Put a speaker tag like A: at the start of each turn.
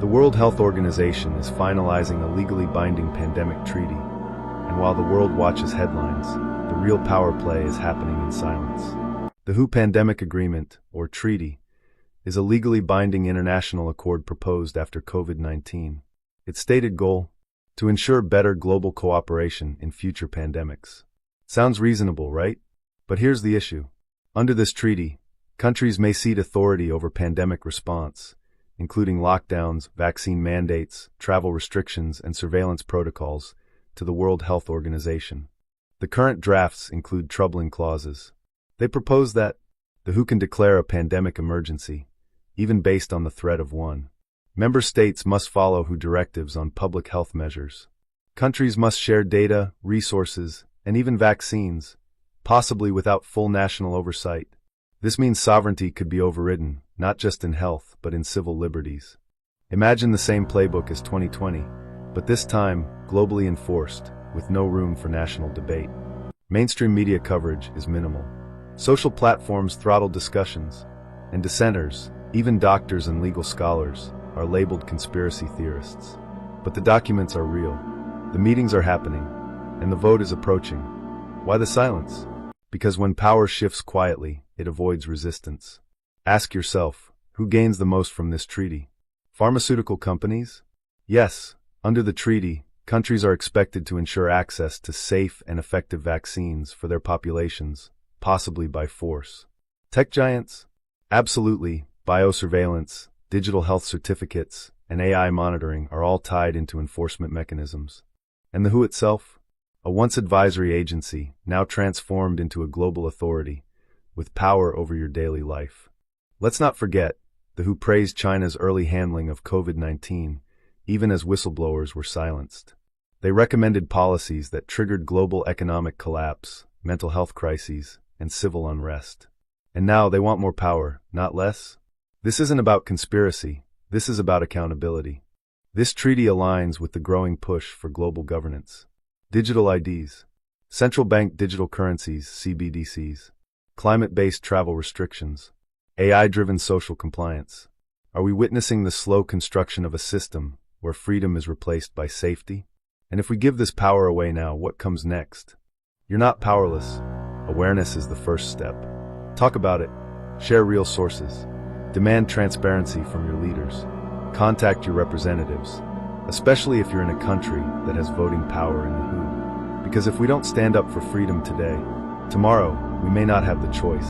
A: The World Health Organization is finalizing a legally binding pandemic treaty, and while the world watches headlines, the real power play is happening in silence. The WHO Pandemic Agreement, or Treaty, is a legally binding international accord proposed after COVID-19. Its stated goal? To ensure better global cooperation in future pandemics. Sounds reasonable, right? But here's the issue. Under this treaty, countries may cede authority over pandemic response, including lockdowns, vaccine mandates, travel restrictions, and surveillance protocols, to the World Health Organization. The current drafts include troubling clauses. They propose that the WHO can declare a pandemic emergency, even based on the threat of one. Member states must follow WHO directives on public health measures. Countries must share data, resources, and even vaccines, possibly without full national oversight. This means sovereignty could be overridden, not just in health, but in civil liberties. Imagine the same playbook as 2020, but this time, globally enforced, with no room for national debate. Mainstream media coverage is minimal. Social platforms throttle discussions, and dissenters, even doctors and legal scholars, are labeled conspiracy theorists. But the documents are real. The meetings are happening, and the vote is approaching. Why the silence? Because when power shifts quietly, it avoids resistance. Ask yourself, who gains the most from this treaty? Pharmaceutical companies? Yes, under the treaty, countries are expected to ensure access to safe and effective vaccines for their populations, possibly by force. Tech giants? Absolutely. Biosurveillance, digital health certificates, and AI monitoring are all tied into enforcement mechanisms. And the WHO itself? A once advisory agency, now transformed into a global authority, with power over your daily life. Let's not forget, the WHO praised China's early handling of COVID-19, even as whistleblowers were silenced. They recommended policies that triggered global economic collapse, mental health crises, and civil unrest. And now they want more power, not less? This isn't about conspiracy, this is about accountability. This treaty aligns with the growing push for global governance. Digital IDs, central bank digital currencies, CBDCs, climate-based travel restrictions, AI-driven social compliance. Are we witnessing the slow construction of a system where freedom is replaced by safety? And if we give this power away now, what comes next? You're not powerless. Awareness is the first step. Talk about it. Share real sources. Demand transparency from your leaders. Contact your representatives, especially if you're in a country that has voting power in the WHO. Because if we don't stand up for freedom today, tomorrow we may not have the choice.